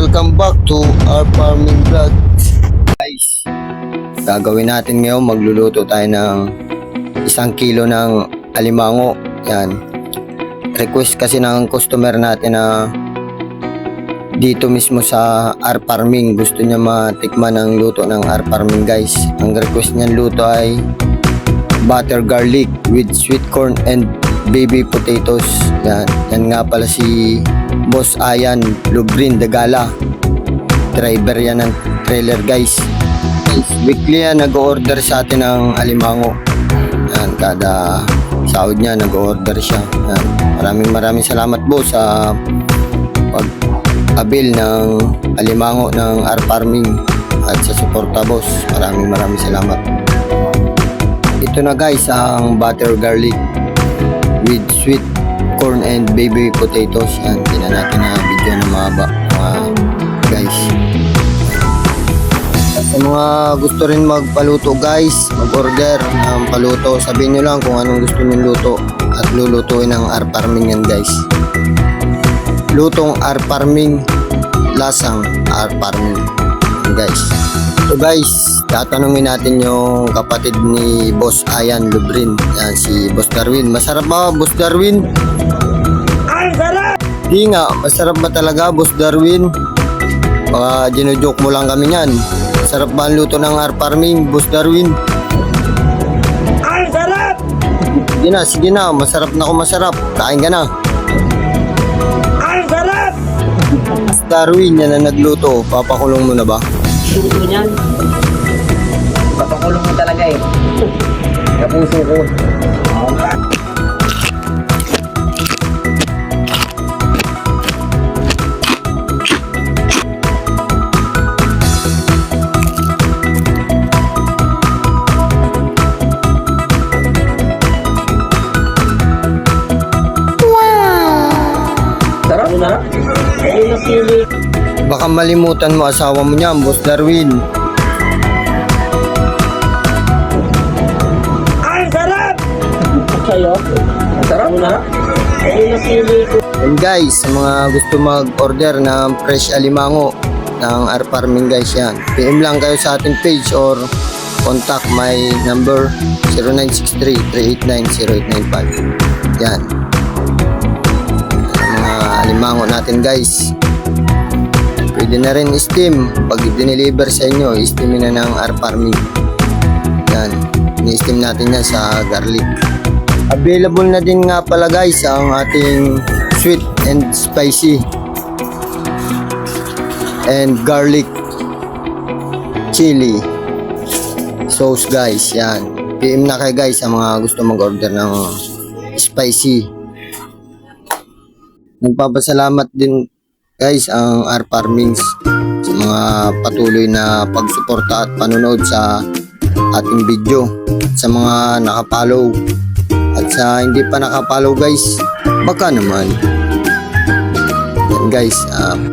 welcome back to our farming vlog. Guys, gagawin natin ngayon, magluluto tayo ng 1 kilo ng alimango. Yan, request kasi ng customer natin na dito mismo sa R Farming, gusto niya matikman ang luto ng R Farming. Guys, ang request niyan luto ay butter garlic with sweet corn and baby potatoes. Yan nga pala si Boss Ayan Lubrin Dagala, driver yan ng trailer. Guys, weekly yan nag-order sa atin ng alimango. Yan, kada sahod niya nag-order siya. Yan, maraming salamat boss sa pag-abil ng alimango ng R Farming at sa suporta boss. Maraming salamat. Ito na guys ang butter garlic with sweet corn and baby potatoes. Yan, tingnan natin na video na mahaba mga guys. Sa mga gusto rin magpaluto guys, mag-order ng paluto, sabihin nyo lang kung anong gusto nyo luto at lulutuin ng R Farming yan guys. Lutong R Farming, lasang R Farming guys. So guys, tatanungin natin yung kapatid ni Boss Ayan Lubrin. Yan, si Boss Darwin. Masarap ba Boss Darwin? Ay, sarap! Di nga, masarap ba talaga Boss Darwin? Baka ginujoke mo lang kami yan. Masarap ba ang luto ng R Farming Boss Darwin? Ay, sarap! Sige na, masarap na kung masarap. Kain ka na. Ay, sarap! Boss Darwin, yan na nagluto. Papakulong mo na ba? Puso niyan. Papakulong mo talaga eh. Kapuso ko. Sarap na? Ayun na sili. Baka malimutan mo asawa mo niyan, Boss Darwin. Ay, sarap! Sa'yo? Sarap na? Ayun na sili ko. And guys, sa mga gusto mag-order ng fresh alimango ng R Farming guys, yan, PM lang kayo sa ating page or contact my number 0963-389-0895. Yan, ang mga alimango natin guys. Pwede na rin steam. Pag dineliver sa inyo, steamin na ng R Farming. Yan, ni-steam natin yan sa garlic. Available na din nga pala guys ang ating sweet and spicy and garlic chili sauce guys. Yan, PM na kayo guys sa mga gusto mag-order ng spicy. Nagpapasalamat din guys ang R Farming sa mga patuloy na pagsuporta at panonood sa ating video. Sa mga nakapollow at sa hindi pa nakapollow guys, baka naman. Yan guys,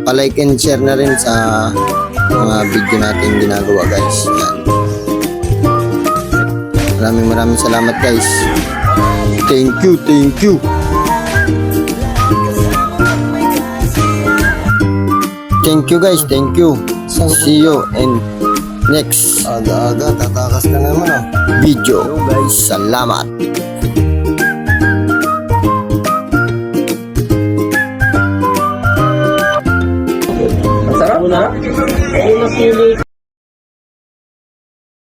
palike and share na rin sa mga video natin ginagawa guys. Yan, maraming salamat guys. Thank you. Thank you guys, thank you. See you in next aga-aga, tatakas na naman video guys. Salamat. Sarap na? Ayun na sili.